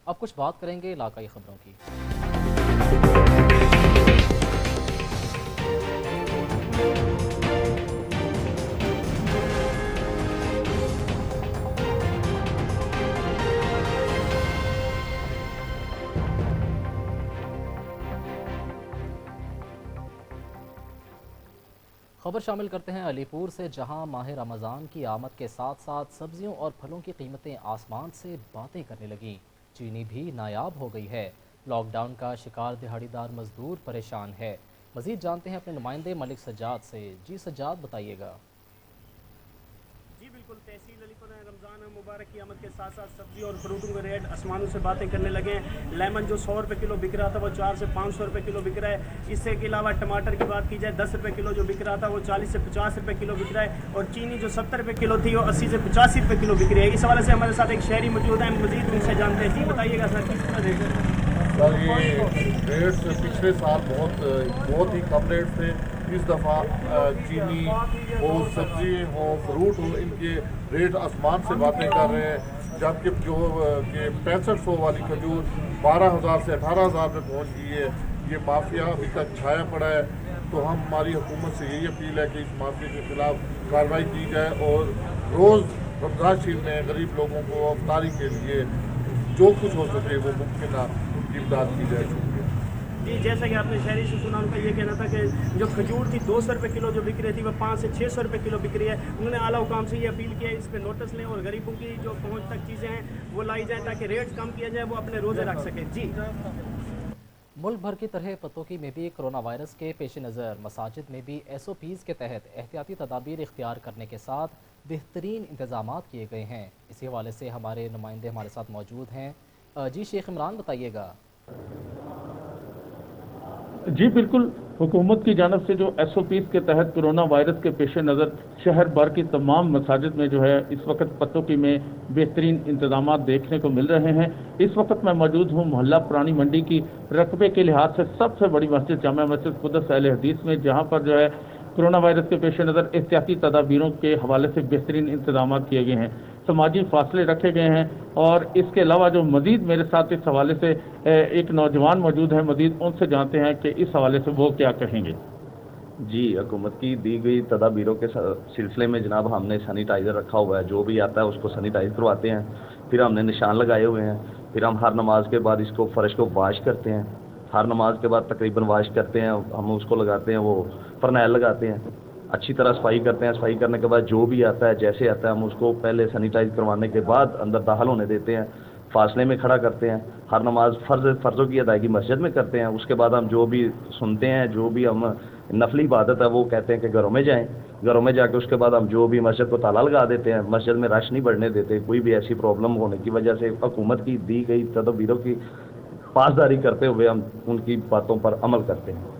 अब कुछ बात करेंगे इलाकाई खबरों की। खबर शामिल करते हैं अलीपुर से, जहां माह रमज़ान की आमद के साथ साथ सब्जियों और फलों की कीमतें आसमान से बातें करने लगीं। चीनी भी नायाब हो गई है। लॉकडाउन का शिकार दिहाड़ीदार मजदूर परेशान है। मज़ीद जानते हैं अपने नुमाइंदे मलिक सज्जाद से। जी सज्जाद, बताइएगा। जी बिल्कुल, तहसील अलीपुर में रमज़ान मुबारक की आमद के साथ साथ सब्जी और फ्रूटों के रेट आसमानों से बातें करने लगे हैं। लेमन जो 100 रुपये किलो बिक रहा था वो 400 से 500 रुपये किलो बिक रहा है। इससे के अलावा टमाटर की बात की जाए 10 रुपये किलो जो बिक रहा था वो 40 से 50 रुपये किलो बिक रहा है। और चीनी जो 70 रुपये किलो थी वो 80 से 85 रुपये किलो बिक रही है। इस हवाले से हमारे साथ एक शहरी मौजूद है, मजीद उनसे जानते हैं। जी बताइएगा सर, किस तरह रेट है? सर ये रेट्स पिछले साल बहुत ही कम रेट थे। इस दफ़ा चीनी हो, सब्जी हो, फ्रूट हो, इनके रेट आसमान से बातें कर रहे हैं। जबकि जो कि 6500 वाली खजूर 12,000 से 18,000 में पहुंच गई है। ये माफिया अभी तक छाया पड़ा है। तो हमारी हुकूमत से यही अपील है कि इस माफिया के खिलाफ कार्रवाई की जाए और रोज़ रमज़ान शरीफ में गरीब लोगों को अफ्तारी के लिए जो कुछ हो सके वो मुमकिन उनकी इमदाद की जाए। शुक्रिया जी, जैसा कि आपने शहरी से सुना, उनका ये कहना था कि जो खजूर थी 200 रुपये किलो जो बिक रही थी वो 500 से 600 रुपये किलो बिक रही है। उन्होंने आला हुकाम से ये अपील किया है इस पर नोटिस लें और गरीबों की जो पहुंच तक चीज़ें हैं वो लाई जाएँ ताकि रेट्स कम किया जाए, वो अपने रोज़े रख सकें। जी, मुल्क भर की तरह पतोकी में भी कोरोना वायरस के पेश नज़र मसाजिद में भी SOPs के तहत एहतियाती तदाबीर इख्तियार करने के साथ बेहतरीन इंतजाम किए गए हैं। इसी हवाले से हमारे नुमाइंदे हमारे साथ मौजूद हैं। जी शेख इमरान, बताइएगा। जी बिल्कुल, हुकूमत की जानब से जो SOPs के तहत कोरोना वायरस के पेश नज़र शहर भर की तमाम मसाजिद में जो है इस वक्त पतोकी में बेहतरीन इंतजाम देखने को मिल रहे हैं। इस वक्त मैं मौजूद हूँ मोहल्ला पुरानी मंडी की रकबे के लिहाज से सबसे बड़ी मस्जिद जामा मस्जिद क़ुद्दस अहले हदीस में, जहाँ पर जो है कोरोना वायरस के पेश नज़र एहतियाती तदाबीरों के हवाले से बेहतरीन इंतजाम किए गए हैं। समाजी फासले रखे गए हैं और इसके अलावा जो मज़ीद मेरे साथ इस हवाले से एक नौजवान मौजूद है, मज़ीद उनसे जानते हैं कि इस हवाले से वो क्या कहेंगे। जी, हुकूमत की दी गई तदाबीरों के सिलसिले में जनाब हमने सैनिटाइज़र रखा हुआ है। जो भी आता है उसको सैनिटाइज करवाते हैं। फिर हमने निशान लगाए हुए हैं। फिर हम हर नमाज के बाद इसको फ़र्श को वाश करते हैं। हर नमाज के बाद तकरीबन वाश करते हैं, हम उसको लगाते हैं, वो फरनैल लगाते हैं, अच्छी तरह सफाई करते हैं। सफाई करने के बाद जो भी आता है जैसे आता है हम उसको पहले सैनिटाइज करवाने के बाद अंदर दाखिल होने देते हैं, फासले में खड़ा करते हैं। हर नमाज फ़र्ज़ों की अदायगी मस्जिद में करते हैं। उसके बाद हम जो भी सुनते हैं, जो भी हम नफली इबादत है वो कहते हैं कि घरों में जाएँ। घरों में जाके उसके बाद हम जो भी मस्जिद को ताला लगा देते हैं। मस्जिद में रश नहीं बढ़ने देते। कोई भी ऐसी प्रॉब्लम होने की वजह से हुकूमत की दी गई तदबीरों की पासदारी करते हुए हम उनकी बातों पर अमल करते हैं।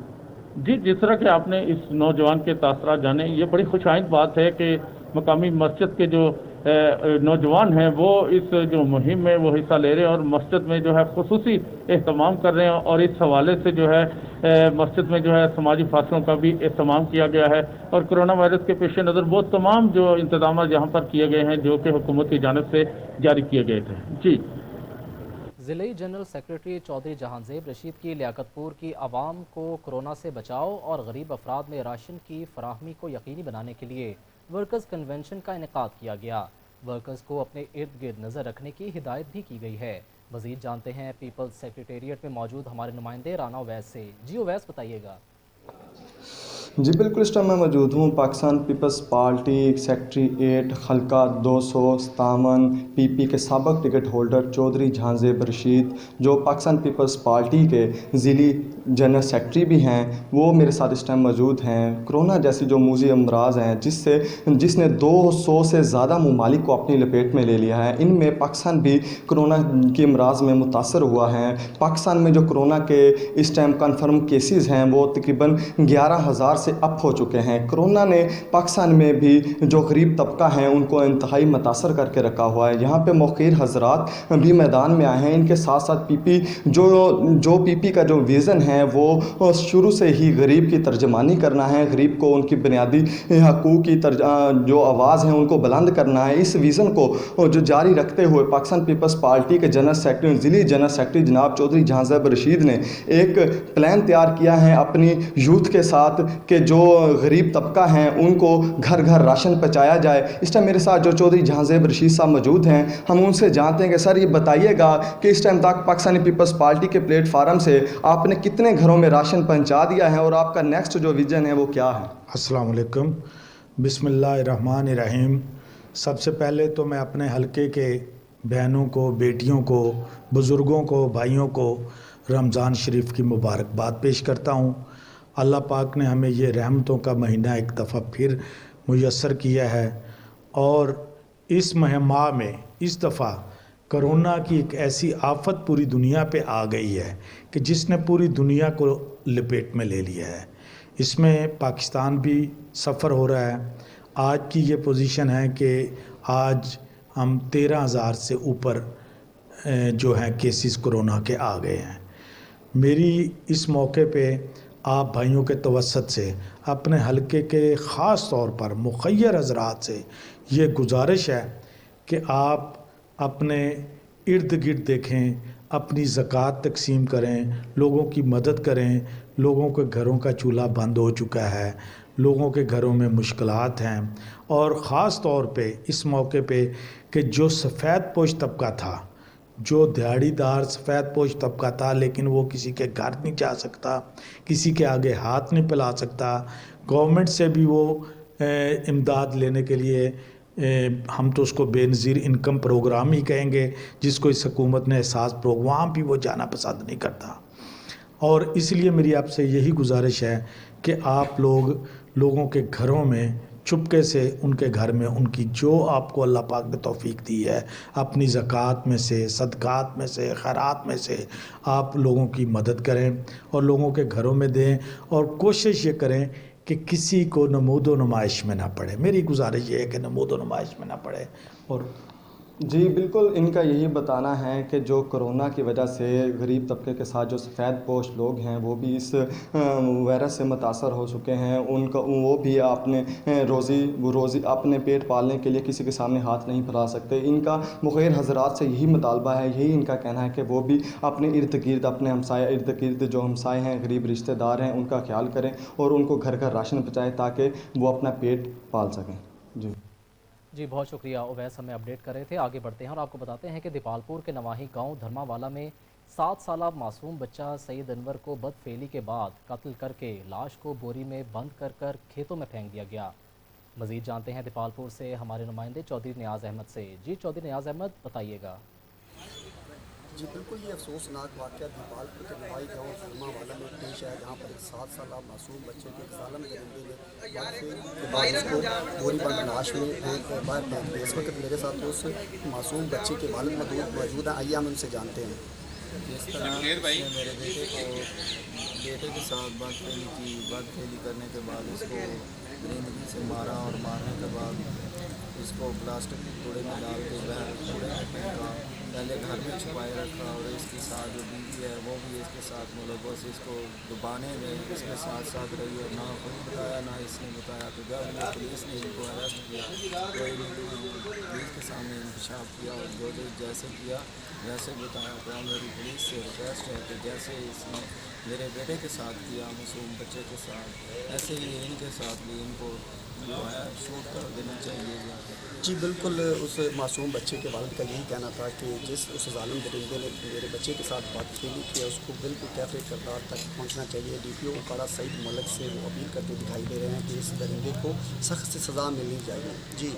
जी, जिस तरह के आपने इस नौजवान के तासरात जाने, ये बड़ी खुशाइंद बात है कि मकामी मस्जिद के जो नौजवान हैं वो इस जो मुहिम में वो हिस्सा ले रहे हैं और मस्जिद में जो है खुसूसी एहतमाम कर रहे हैं। और इस हवाले से जो है मस्जिद में जो है समाजी फासलों का भी एहतमाम किया गया है और कोरोना वायरस के पेश नज़र वो तमाम जो इंतजाम यहाँ पर किए गए हैं जो कि हुकूमत की जानिब से जारी किए गए थे। जी, ज़िले जनरल सेक्रेटरी चौधरी जहांजेब रशीद की लियाकतपुर की आवाम को कोरोना से बचाव और गरीब अफराद में राशन की फराहमी को यकीनी बनाने के लिए वर्कर्स कन्वेंशन का इनेकाद किया गया। वर्कर्स को अपने इर्द गिर्द नज़र रखने की हिदायत भी की गई है। मज़ीद जानते हैं पीपल्स सेक्रेटेरिएट में मौजूद हमारे नुमाइंदे राना अवैस से। जी अवैस, बताइएगा। जी बिल्कुल, इस टाइम मैं मौजूद हूँ पाकिस्तान पीपल्स पार्टी सेक्रेटेरिएट हल्का 257 PP के साबिक़ टिकट होल्डर चौधरी जहांजेब रशीद, जो पाकिस्तान पीपल्स पार्टी के ज़िली जनरल सेक्रेटरी भी हैं, वो मेरे साथ इस टाइम मौजूद हैं। कोरोना जैसी जो मूजी अमराज हैं जिसने 200 से ज़्यादा ममालिक को अपनी लपेट में ले लिया है, इनमें पाकिस्तान भी कोरोना के अमराज में मुतासर हुआ है। पाकिस्तान में जो कोरोना के इस टाइम कन्फर्म केसेस हैं वो तकरीबन 11,000 से अप हो चुके हैं। कोरोना ने पाकिस्तान में भी जो गरीब तबका है उनको इंतहाई मुतासर करके रखा हुआ है। यहाँ पे मौक़ीर हजरात भी मैदान में आए हैं। इनके साथ साथ पीपी जो पीपी का जो विज़न है वो शुरू से ही गरीब की तर्जमानी करना है, गरीब को उनकी बुनियादी हकूक़ की जो आवाज़ है उनको बुलंद करना है। इस विज़न को जो जारी रखते हुए पाकिस्तान पीपल्स पार्टी के जनरल सेक्रेटरी, ज़िली जनरल सेक्रेटरी जनाब चौधरी जहांज़ेब रशीद ने एक प्लान तैयार किया है अपनी यूथ के साथ कि जो गरीब तबका है उनको घर घर राशन पहुँचाया जाए। इस टाइम मेरे साथ जो चौधरी जहांज़ेब रशीद साहब मौजूद हैं, हम उनसे जानते हैं कि सर ये बताइएगा कि इस टाइम तक पाकिस्तानी पीपल्स पार्टी के प्लेटफार्म से आपने कितने घरों में राशन पहुँचा दिया है और आपका नेक्स्ट जो विज़न है वो क्या है? अस्सलाम वालेकुम, बिस्मिल्लाहिर्रहमानिर्रहीम। सबसे पहले तो मैं अपने हलके के बहनों को, बेटियों को, बुज़ुर्गों को, भाइयों को रमज़ान शरीफ की मुबारकबाद पेश करता हूँ। अल्लाह पाक ने हमें ये रहमतों का महीना एक दफ़ा फिर मुयस्सर किया है और इस माह में इस दफ़ा कोरोना की एक ऐसी आफत पूरी दुनिया पे आ गई है कि जिसने पूरी दुनिया को लपेट में ले लिया है। इसमें पाकिस्तान भी सफ़र हो रहा है। आज की ये पोजीशन है कि आज हम 13,000 से ऊपर जो हैं केसेस कोरोना के आ गए हैं। मेरी इस मौके पे आप भाइयों के तवस्सुत से अपने हलके के ख़ास तौर पर मुखय्यर हज़रात से ये गुजारिश है कि आप अपने इर्द गिर्द देखें, अपनी ज़कात तकसीम करें, लोगों की मदद करें। लोगों के घरों का चूल्हा बंद हो चुका है, लोगों के घरों में मुश्किलात हैं और ख़ास तौर पे इस मौके पे कि जो सफ़ेद पोश तबका था, जो दिहाड़ीदार सफ़ेद पोश तबका था, लेकिन वो किसी के घर नहीं जा सकता, किसी के आगे हाथ नहीं फैला सकता। गवर्नमेंट से भी वो इमदाद लेने के लिए हम तो उसको बेनज़ीर इनकम प्रोग्राम ही कहेंगे, जिसको इस हुकूमत ने एहसास प्रोग्राम भी वो जाना पसंद नहीं करता। और इसलिए मेरी आपसे यही गुजारिश है कि आप लोगों के घरों में चुपके से उनके घर में उनकी जो आपको अल्लाह पाक ने तौफीक दी है, अपनी ज़कात में से, सदक़ात में से, खैरात में से आप लोगों की मदद करें और लोगों के घरों में दें और कोशिश ये करें कि किसी को नमूदो नुमाइश में ना पड़े। मेरी गुजारिश ये है कि नमूदो नुमाइश में ना पड़े। और जी बिल्कुल, इनका यही बताना है कि जो कोरोना की वजह से गरीब तबके के साथ जो सफ़ेद पोश लोग हैं वो भी इस वायरस से मुतासर हो चुके हैं। उनका वो भी अपने रोज़ी अपने पेट पालने के लिए किसी के सामने हाथ नहीं फैला सकते। इनका मुखिर हजरात से यही मुतालबा है, यही इनका कहना है कि वो भी अपने इर्द गिर्द, अपने हमसाया इर्द गिर्द जो हमसाए हैं, गरीब रिश्तेदार हैं, उनका ख्याल करें और उनको घर घर राशन पहुँचाएँ ताकि वो अपना पेट पाल सकें। जी बहुत शुक्रिया उवैस, हमें अपडेट कर रहे थे। आगे बढ़ते हैं और आपको बताते हैं कि दीपालपुर के नवाही गांव धर्मावाला में 7 साला मासूम बच्चा सईद अनवर को बदफेली के बाद कत्ल करके लाश को बोरी में बंद कर खेतों में फेंक दिया गया। मज़ीद जानते हैं दीपालपुर से हमारे नुमाइंदे चौधरी नियाज़ अहमद से। जी चौधरी नियाज़ अहमद, बताइएगा। जी बिल्कुल, ये अफसोसनाक वाक़या दीपालपुर के नवाही गाँव धर्मावाला में पेश है, जहाँ पर एक 7 साला मासूम बच्चे के ज़ालिम दरिंदे ने के बाद उसको बोरी बंद लाश में बाहर फेंक दिया। इस वक्त मेरे साथ उस मासूम बच्चे के वालिद मौजूद हैं, आइए हम उनसे जानते हैं। जिस तरह मेरे बेटे के साथ बदफेली करने के बाद इसको दरिंदगी से मारा और मारने के बाद इसको प्लास्टिक के कूड़े में डाल के कूड़े में फेंका, पहले घर में छुपाए रखा और इसके साथ जो बीवी है वो भी इसके साथ मुलव्वस इसको डुबाने में इसके साथ साथ रही और ना खुद बताया ना इसने बताया। तो जब पुलिस ने इनको अरेस्ट किया तो पुलिस के सामने इंकशाफ किया और जो जैसे किया वैसे बताया। तो मेरी पुलिस से रिक्वेस्ट है कि जैसे इसने मेरे बेटे के साथ किया, मासूम बच्चे के साथ, ऐसे ही इनके साथ भी इनको जो है शूट कर देना चाहिए। जी बिल्कुल, उस मासूम बच्चे के वालिद का यही कहना था कि जिस उस ज़ालिम दरिंदे ने मेरे बच्चे के साथ बदफेली की उसको बिल्कुल कैफे किरदार तक पहुंचना चाहिए। DPO उकाड़ा सईद मलिक से वो अपील करते दिखाई दे रहे हैं कि इस दरिंदे को सख्त से सज़ा मिलनी चाहिए। जी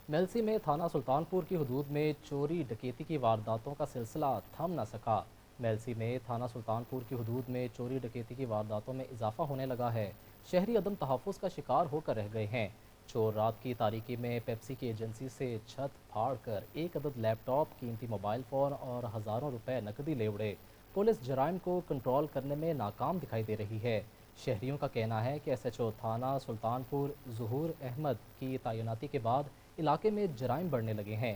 मेलसी में थाना सुल्तानपुर की हदूद में चोरी डकैती की वारदातों का सिलसिला थम न सका। मेलसी में थाना सुल्तानपुर की हदूद में चोरी डकैती की वारदातों में इजाफा होने लगा है। शहरी अदम तहफ़्फ़ुज़ का शिकार होकर रह गए हैं। चोर रात की तारीकी में पेप्सी की एजेंसी से छत फाड़ कर 1 अदद लैपटॉप, कीमती मोबाइल फ़ोन और हज़ारों रुपए नकदी ले उड़े। पुलिस जराइम को कंट्रोल करने में नाकाम दिखाई दे रही है। شہریوں کا کہنا ہے کہ ایس ایچ او تھانہ سلطانپور ظہور احمد کی تعیناتی کے بعد علاقے میں جرائم بڑھنے لگے ہیں۔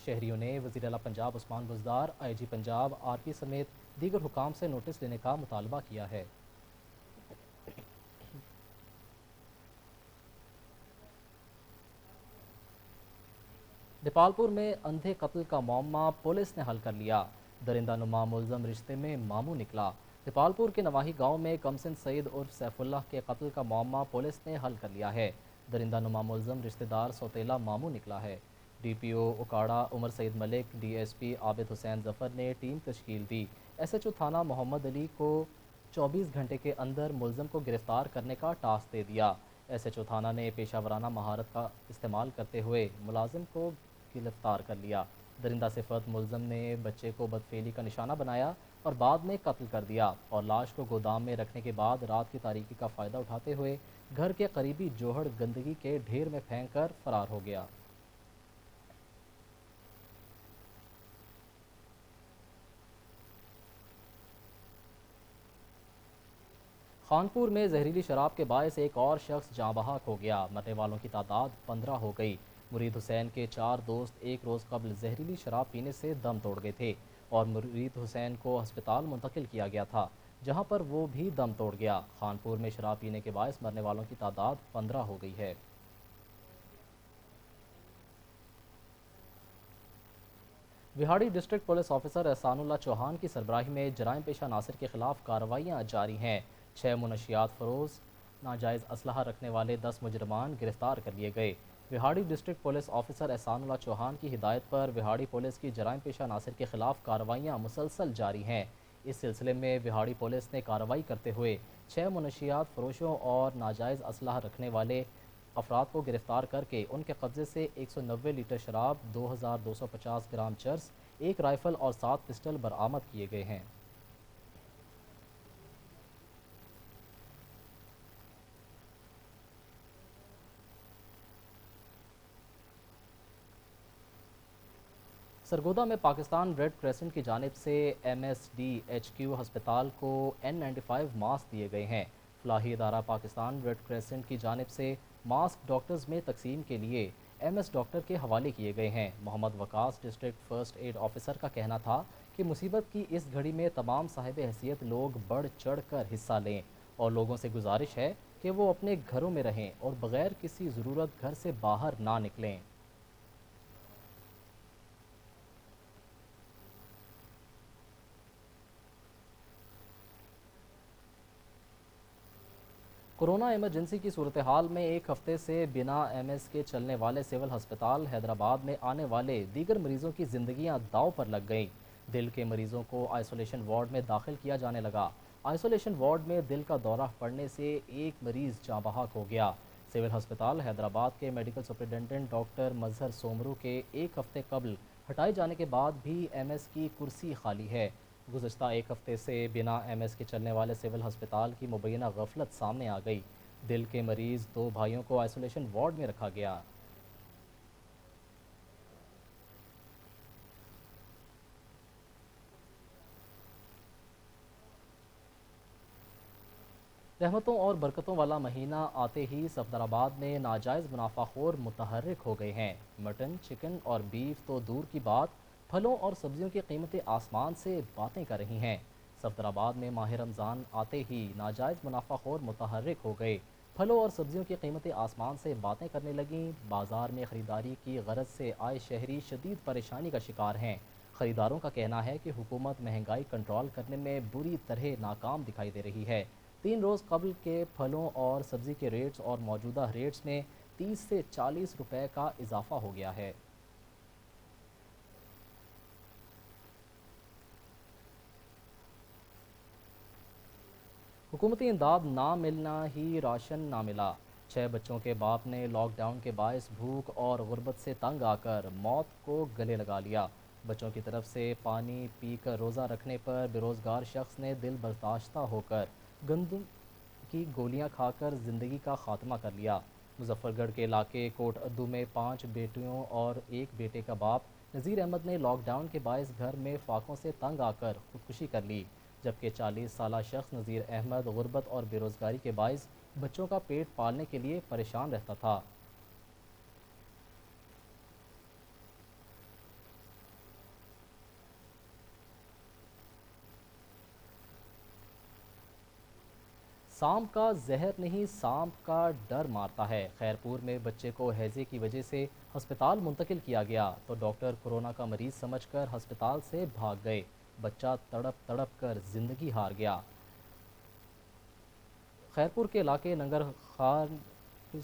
شہریوں نے وزیر اعلیٰ پنجاب عثمان بزدار، آئی جی پنجاب آر پی سمیت دیگر حکام سے نوٹس لینے کا مطالبہ کیا ہے۔ دیپالپور میں اندھے قتل کا معمہ پولیس نے حل کر لیا۔ درندہ نما ملزم رشتے میں ماموں نکلا۔ دیپالپور کے نواحی گاؤں میں کمسن سعید عرف سیف اللہ کے قتل کا معمہ پولیس نے حل کر لیا ہے۔ درندہ نما ملزم رشتہ دار سوتیلا ماموں نکلا ہے۔ ڈی پی او اکاڑا عمر سعید ملک، ڈی ایس پی عابد حسین ظفر نے ٹیم تشکیل دی۔ ایس ایچ او تھانہ محمد علی کو 24 گھنٹے کے اندر ملزم کو گرفتار کرنے کا ٹاسک دے دیا۔ ایس ایچ او تھانہ نے پیشہ ورانہ مہارت کا استعمال کرتے ہوئے ملازم کو گرفتار کر لیا۔ درندہ صفت ملزم نے بچے کو بدفعلی کا نشانہ بنایا اور بعد میں قتل کر دیا اور لاش کو گودام میں رکھنے کے بعد رات کی تاریکی کا فائدہ اٹھاتے ہوئے گھر کے قریبی جوہڑ گندگی کے ڈھیر میں پھینک کر فرار ہو گیا۔ خانپور میں زہریلی شراب کے باعث ایک اور شخص جاں بحق ہو گیا۔ مرنے والوں کی تعداد 15 ہو گئی۔ مرید حسین کے 4 دوست ایک روز قبل زہریلی شراب پینے سے دم توڑ گئے تھے اور مرید حسین کو ہسپتال منتقل کیا گیا تھا، جہاں پر وہ بھی دم توڑ گیا۔ خانپور میں شراب پینے کے باعث مرنے والوں کی تعداد 15 ہو گئی ہے۔ وہاڑی ڈسٹرکٹ پولیس آفیسر احسان اللہ چوہان کی سربراہی میں جرائم پیشہ عناصر کے خلاف کارروائیاں جاری ہیں۔ 6 منشیات فروز، ناجائز اسلحہ رکھنے والے 10 مجرمان گرفتار کر لیے گئے۔ وہاڑی ڈسٹرکٹ پولیس آفیسر احسان اللہ چوہان کی ہدایت پر وہاڑی پولیس کی جرائم پیشہ عناصر کے خلاف کارروائیاں مسلسل جاری ہیں۔ اس سلسلے میں وہاڑی پولیس نے کارروائی کرتے ہوئے 6 منشیات فروشوں اور ناجائز اسلحہ رکھنے والے افراد کو گرفتار کر کے ان کے قبضے سے 190 لیٹر شراب، 2250 گرام چرس، 1 رائفل اور 7 پسٹل برآمد کیے گئے ہیں۔ سرگودا میں پاکستان ریڈ کریسنٹ کی جانب سے MSDHQ ہسپتال کو N95 ماسک دیے گئے ہیں۔ فلاحی ادارہ پاکستان ریڈ کریسنٹ کی جانب سے ماسک ڈاکٹرز میں تقسیم کے لیے MS ڈاکٹر کے حوالے کیے گئے ہیں۔ محمد وقاص ڈسٹرکٹ فرسٹ ایڈ آفیسر کا کہنا تھا کہ مصیبت کی اس گھڑی میں تمام صاحب حیثیت لوگ بڑھ چڑھ کر حصہ لیں اور لوگوں سے گزارش ہے کہ وہ اپنے گھروں میں رہیں اور بغیر کسی ضرورت گھر سے باہر نہ نکلیں۔ کورونا ایمرجنسی کی صورتحال میں ایک ہفتے سے بنا MS کے چلنے والے سول ہسپتال حیدرآباد میں آنے والے دیگر مریضوں کی زندگیاں داؤ پر لگ گئیں۔ دل کے مریضوں کو آئسولیشن وارڈ میں داخل کیا جانے لگا۔ آئسولیشن وارڈ میں دل کا دورہ پڑنے سے ایک مریض جاں بحق ہو گیا۔ سول ہسپتال حیدرآباد کے میڈیکل سپرنٹینڈنٹ ڈاکٹر مظہر سومرو کے ایک ہفتے قبل ہٹائے جانے کے بعد بھی MS کی کرسی خالی ہے۔ گزشتہ ایک ہفتے سے بنا MS کے چلنے والے سول ہسپتال کی مبینہ غفلت سامنے آ گئی۔ دل کے مریض 2 بھائیوں کو آئسولیشن وارڈ میں رکھا گیا۔ رحمتوں اور برکتوں والا مہینہ آتے ہی صفدرآباد میں ناجائز منافع خور متحرک ہو گئے ہیں۔ مٹن، چکن اور بیف تو دور کی بات، پھلوں اور سبزیوں کی قیمتیں آسمان سے باتیں کر رہی ہیں۔ صفدرآباد میں ماہ رمضان آتے ہی ناجائز منافع خور متحرک ہو گئے۔ پھلوں اور سبزیوں کی قیمتیں آسمان سے باتیں کرنے لگیں۔ بازار میں خریداری کی غرض سے آئے شہری شدید پریشانی کا شکار ہیں۔ خریداروں کا کہنا ہے کہ حکومت مہنگائی کنٹرول کرنے میں بری طرح ناکام دکھائی دے رہی ہے۔ 3 روز قبل کے پھلوں اور سبزی کے ریٹس اور موجودہ ریٹس میں 30 سے 40 روپے کا اضافہ ہو گیا ہے۔ حکومتی امداد نہ ملنا ہی راشن نہ ملا۔ 6 بچوں کے باپ نے لاک ڈاؤن کے باعث بھوک اور غربت سے تنگ آ کر موت کو گلے لگا لیا۔ بچوں کی طرف سے پانی پی کر روزہ رکھنے پر بے روزگار شخص نے دل برداشتہ ہو کر گندم کی گولیاں کھا کر زندگی کا خاتمہ کر لیا۔ مظفر گڑھ کے علاقے کوٹ ادو میں 5 بیٹیوں اور 1 بیٹے کا باپ نذیر احمد نے لاک ڈاؤن کے باعث گھر میں فاقوں سے تنگ آ کر خودکشی کر لی۔ جبکہ 40 سالہ شخص نذیر احمد غربت اور بے روزگاری کے باعث بچوں کا پیٹ پالنے کے لیے پریشان رہتا تھا۔ سانپ کا زہر نہیں، سانپ کا ڈر مارتا ہے۔ خیرپور میں بچے کو ہیضے کی وجہ سے ہسپتال منتقل کیا گیا تو ڈاکٹر کورونا کا مریض سمجھ کر ہسپتال سے بھاگ گئے۔ بچہ تڑپ تڑپ کر زندگی ہار گیا۔ خیرپور کے علاقے ننگر خان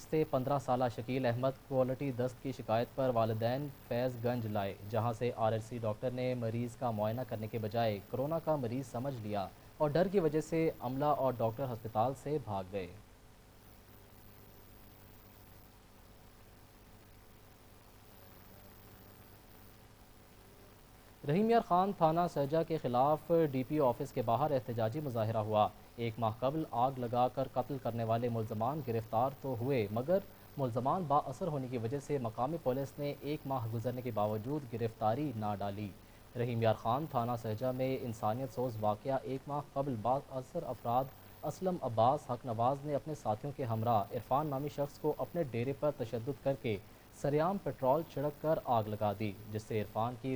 سے 15 سالہ شکیل احمد کوالٹی دست کی شکایت پر والدین فیض گنج لائے، جہاں سے RLC ڈاکٹر نے مریض کا معائنہ کرنے کے بجائے کورونا کا مریض سمجھ لیا اور ڈر کی وجہ سے عملہ اور ڈاکٹر ہسپتال سے بھاگ گئے۔ رحیم یار خان تھانہ سرجہ کے خلاف DPO آفس کے باہر احتجاجی مظاہرہ ہوا۔ ایک ماہ قبل آگ لگا کر قتل کرنے والے ملزمان گرفتار تو ہوئے، مگر ملزمان با اثر ہونے کی وجہ سے مقامی پولیس نے ایک ماہ گزرنے کے باوجود گرفتاری نہ ڈالی۔ رحیم یار خان تھانہ سرجہ میں انسانیت سوز واقعہ ایک ماہ قبل با اثر افراد اسلم عباس حق نواز نے اپنے ساتھیوں کے ہمراہ عرفان نامی شخص کو اپنے ڈیرے پر تشدد کر کے سریعام پیٹرول چھڑک کر آگ لگا دی، جس سے عرفان کی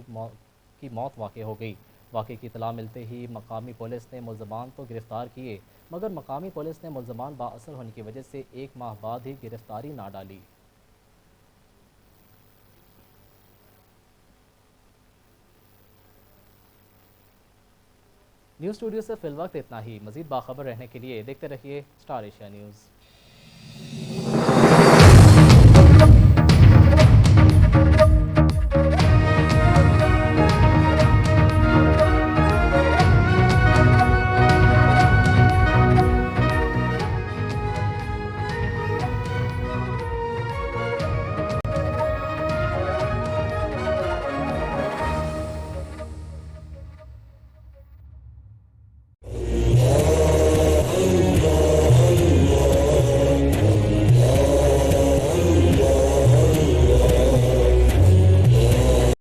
موت واقع ہو گئی۔ واقعے کی اطلاع ملتے ہی مقامی پولیس نے ملزمان تو گرفتار کیے، مگر مقامی پولیس نے ملزمان با اثر ہونے کی وجہ سے ایک ماہ بعد ہی گرفتاری نہ ڈالی۔ نیوز اسٹوڈیو سے فی الوقت اتنا ہی۔ مزید باخبر رہنے کے لیے دیکھتے رہیے اسٹار ایشیا نیوز۔